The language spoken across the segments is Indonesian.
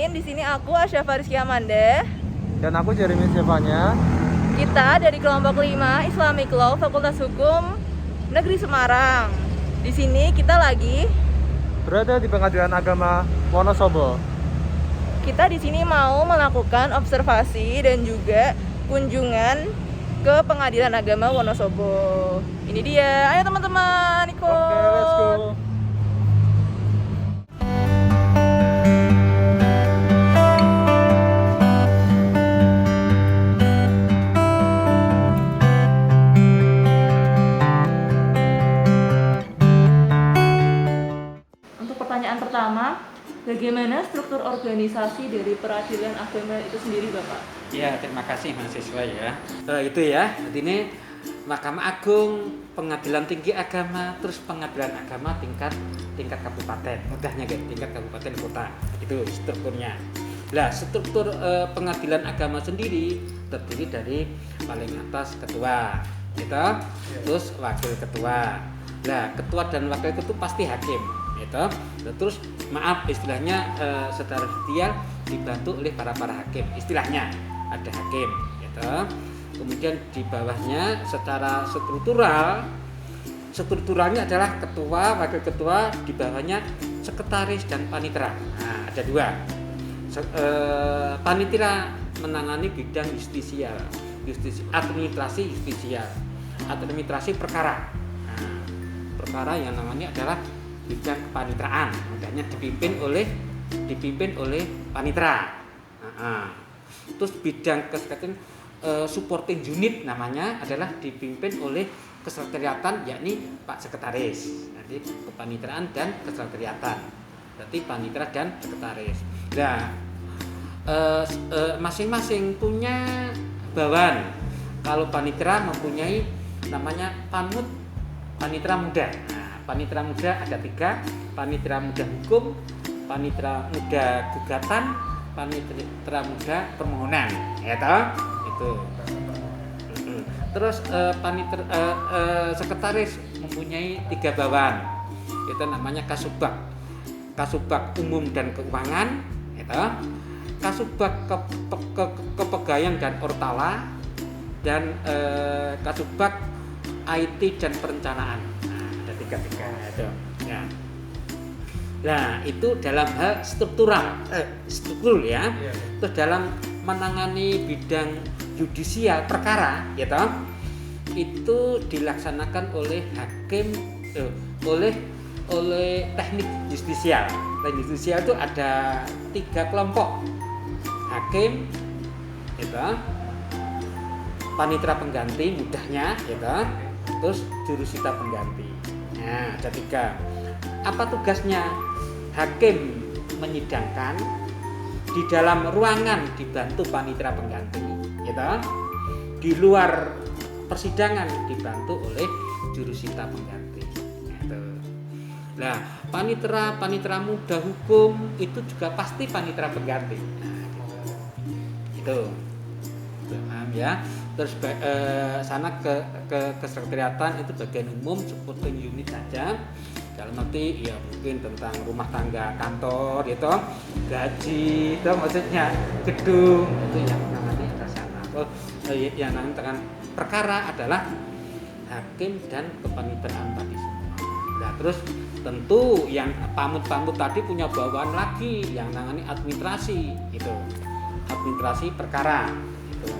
kenalin, di sini aku Asyafa Rizky Amanda. Dan aku Jeremy Stefania. Kita dari kelompok 5 Islamic Law Fakultas Hukum Negeri Semarang. Di sini kita lagi Berada di Pengadilan Agama Wonosobo. kita di sini mau melakukan observasi dan juga kunjungan ke Pengadilan Agama Wonosobo. Ini dia. Ayo teman-teman ikut. Oke, let's go. Untuk pertanyaan pertama, bagaimana struktur organisasi dari peradilan agama itu sendiri, Bapak? Ya, terima kasih mahasiswa ya. Itu ya, jadi ini Mahkamah Agung, Pengadilan Tinggi Agama, terus Pengadilan Agama tingkat kabupaten. Mudahnya kayak tingkat kabupaten kota. Itu strukturnya. Nah, struktur Pengadilan Agama sendiri terdiri dari paling atas ketua, gitu. Terus wakil ketua. Nah, ketua dan wakil ketua pasti hakim, gitu. Nah, terus maaf istilahnya secara detail dibantu oleh para hakim. Istilahnya ada hakim, gitu. Kemudian di bawahnya secara strukturalnya adalah ketua, wakil ketua, di bawahnya sekretaris dan panitera. Nah, ada dua. Panitera menangani bidang administrasi perkara. Nah, perkara yang namanya adalah bidang kepaniteraan, makanya dipimpin oleh panitera. Terus bidang kesehatan supporting unit namanya adalah dipimpin oleh kesekretariatan, yakni Pak Sekretaris. Nanti kepaniteraan dan kesekretariatan. Berarti panitera dan sekretaris. Nah, masing-masing punya bawahan. Kalau panitera mempunyai namanya panitera muda. Nah, panitera muda ada 3, panitera muda hukum, panitera muda gugatan, panitera muda permohonan, ya toh? Itu. Terus sekretaris mempunyai 3 bawahan. Itu namanya Kasubag umum dan keuangan, ya toh? Kasubag kepegawaian dan ortala, dan Kasubag IT dan perencanaan. Nah, ada 3 itu. Ya. Nah, itu dalam hal struktur ya. Terus dalam menangani bidang yudisial perkara, ya toh, itu dilaksanakan oleh hakim, oleh teknik justisial. Teknik justisial itu ada 3 kelompok. Hakim, ya toh, panitera pengganti mudahnya, ya toh, terus jurusita pengganti. Nah, ada 3. Apa tugasnya? Hakim menyidangkan, di dalam ruangan dibantu panitera pengganti, gitu. Di luar persidangan dibantu oleh jurusita pengganti, gitu. Nah, panitera muda hukum itu juga pasti panitera pengganti. Nah, gitu. Paham ya? Terus sana ke kesekretariatan itu bagian umum supporting unit saja. Dalam arti ya mungkin tentang rumah tangga, kantor, gitu, gaji, itu maksudnya gedung, itu yang menangani ada sana. Yang menangani perkara adalah hakim dan kepaniteraan tadi semua. Nah, terus tentu yang pamut tadi punya bawahan lagi yang menangani administrasi, gitu, administrasi perkara, gitu.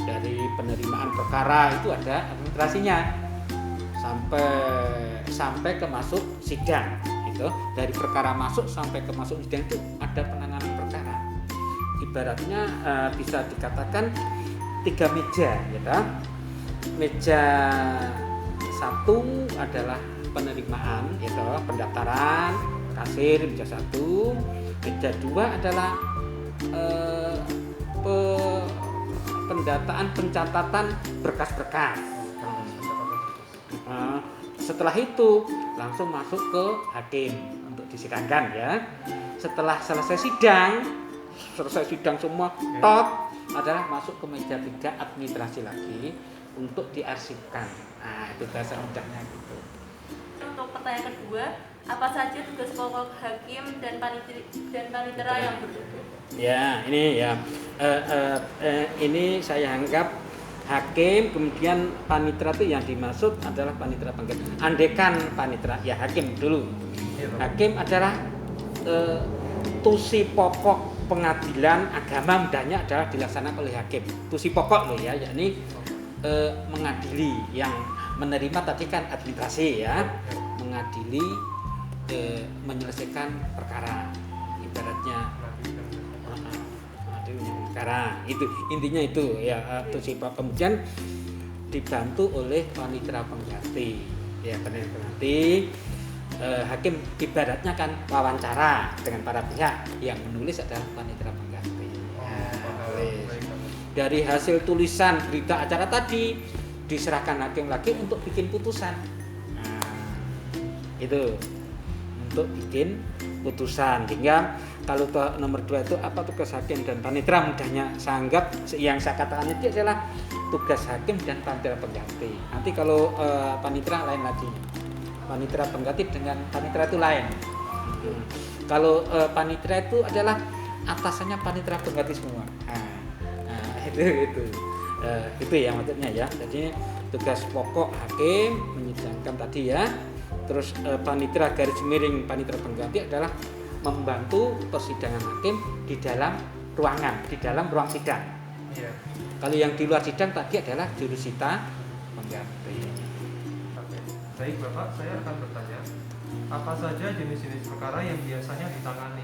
Dari penerimaan perkara itu ada administrasinya sampai ke masuk sidang, gitu. Dari perkara masuk sampai ke masuk sidang itu ada penanganan perkara. Ibaratnya bisa dikatakan 3 meja, gitu. Meja 1 adalah penerimaan, gitu, pendaftaran, kasir, meja 1. Meja 2 adalah pendataan, pencatatan berkas-berkas. Setelah itu langsung masuk ke hakim untuk disidangkan, ya. Setelah selesai sidang semua top, adalah masuk ke meja 3 administrasi lagi untuk diarsipkan. Nah, itu bahasa mudahnya gitu. untuk pertanyaan kedua, apa saja tugas pokok hakim dan panitera yang berbeda? Ya, ini ya, ini saya anggap hakim, kemudian panitera itu yang dimaksud adalah panitera pengganti. Andekan panitera, ya hakim dulu. Hakim adalah tusi pokok pengadilan agama, mudahnya adalah dilaksanakan oleh hakim. Tusi pokok loh ya, yakni mengadili, yang menerima tadi kan administrasi ya, mengadili, menyelesaikan perkara, ibaratnya perkara itu intinya itu ya, tusi pokok. Kemudian dibantu oleh panitera pengganti ya, panitera pengganti. Hakim ibaratnya kan wawancara dengan para pihak, yang menulis adalah panitera pengganti. Dari hasil tulisan berita acara tadi diserahkan hakim lagi untuk bikin putusan. Itu untuk bikin putusan. Hingga kalau nomor 2 itu apa tugas hakim dan panitera, mudahnya saya anggap yang saya katakan itu adalah tugas hakim dan panitera pengganti. Nanti kalau panitera lain lagi. Panitera pengganti dengan panitera itu lain. Kalau panitera itu adalah atasannya panitera pengganti semua. Itu ya maksudnya ya. Jadi tugas pokok hakim menyidangkan tadi ya. Terus panitera garis miring panitera pengganti adalah membantu persidangan hakim di dalam ruangan, di dalam ruang sidang. Iya. Kalau yang di luar sidang tadi adalah jurusita pengganti. Baik Bapak, saya akan bertanya, apa saja jenis-jenis perkara yang biasanya ditangani?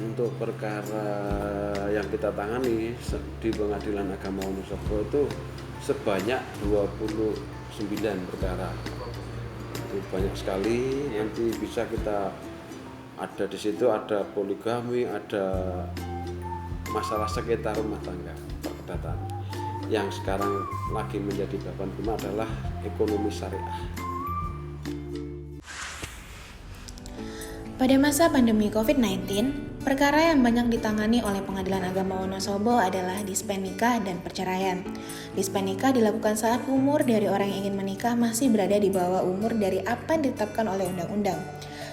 Untuk perkara yang kita tangani di Pengadilan Agama Wonosobo itu sebanyak 29 perkara. Itu banyak sekali. Nanti bisa kita ada di situ, ada poligami, ada masalah sekitar rumah tangga, perdata. Yang sekarang lagi menjadi beban utama adalah ekonomi syariah. Pada masa pandemi COVID-19, perkara yang banyak ditangani oleh Pengadilan Agama Wonosobo adalah dispen nikah dan perceraian. Dispen nikah dilakukan saat umur dari orang yang ingin menikah masih berada di bawah umur dari apa yang ditetapkan oleh undang-undang.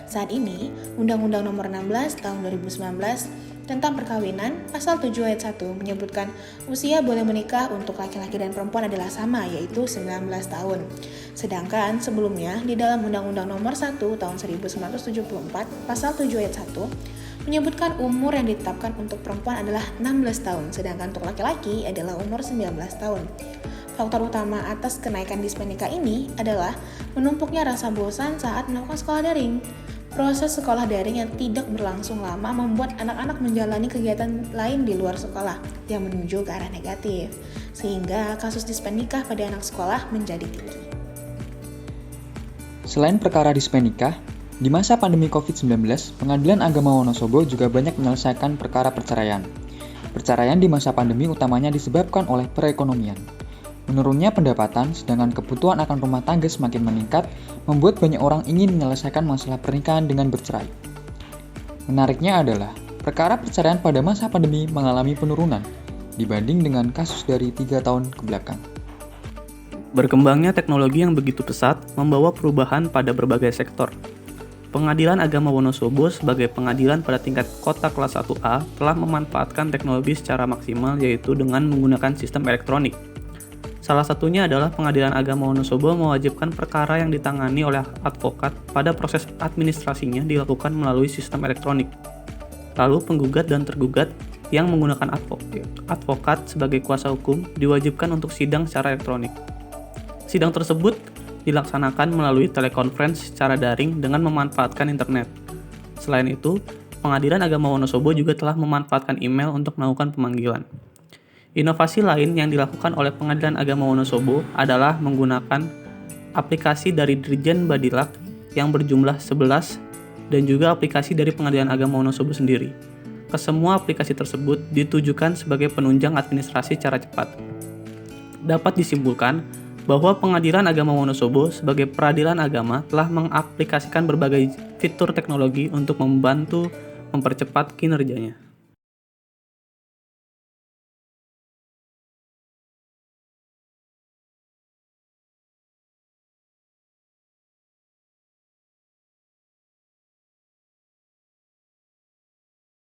Saat ini, Undang-Undang Nomor 16 Tahun 2019 tentang perkawinan, pasal 7 ayat 1 menyebutkan usia boleh menikah untuk laki-laki dan perempuan adalah sama, yaitu 19 tahun. Sedangkan sebelumnya di dalam Undang-Undang Nomor 1 Tahun 1974, pasal 7 ayat 1 menyebutkan umur yang ditetapkan untuk perempuan adalah 16 tahun, sedangkan untuk laki-laki adalah umur 19 tahun. Faktor utama atas kenaikan dispen nikah ini adalah menumpuknya rasa bosan saat melakukan sekolah daring. Proses sekolah daring yang tidak berlangsung lama membuat anak-anak menjalani kegiatan lain di luar sekolah yang menuju ke arah negatif, sehingga kasus dispen nikah pada anak sekolah menjadi tinggi. Selain perkara dispen nikah, di masa pandemi COVID-19, Pengadilan Agama Wonosobo juga banyak menyelesaikan perkara perceraian. Perceraian di masa pandemi utamanya disebabkan oleh perekonomian. Menurunnya pendapatan, sedangkan kebutuhan akan rumah tangga semakin meningkat, membuat banyak orang ingin menyelesaikan masalah pernikahan dengan bercerai. Menariknya adalah, perkara perceraian pada masa pandemi mengalami penurunan, dibanding dengan kasus dari 3 tahun kebelakang. Berkembangnya teknologi yang begitu pesat membawa perubahan pada berbagai sektor. Pengadilan Agama Wonosobo sebagai pengadilan pada tingkat kota kelas 1A telah memanfaatkan teknologi secara maksimal, yaitu dengan menggunakan sistem elektronik. Salah satunya adalah Pengadilan Agama Wonosobo mewajibkan perkara yang ditangani oleh advokat pada proses administrasinya dilakukan melalui sistem elektronik. Lalu penggugat dan tergugat yang menggunakan advokat sebagai kuasa hukum diwajibkan untuk sidang secara elektronik. Sidang tersebut dilaksanakan melalui telekonferensi secara daring dengan memanfaatkan internet. Selain itu, Pengadilan Agama Wonosobo juga telah memanfaatkan email untuk melakukan pemanggilan. Inovasi lain yang dilakukan oleh Pengadilan Agama Wonosobo adalah menggunakan aplikasi dari Dirjen Badilak yang berjumlah 11 dan juga aplikasi dari Pengadilan Agama Wonosobo sendiri. Kesemua aplikasi tersebut ditujukan sebagai penunjang administrasi secara cepat. Dapat disimpulkan bahwa Pengadilan Agama Wonosobo sebagai peradilan agama telah mengaplikasikan berbagai fitur teknologi untuk membantu mempercepat kinerjanya.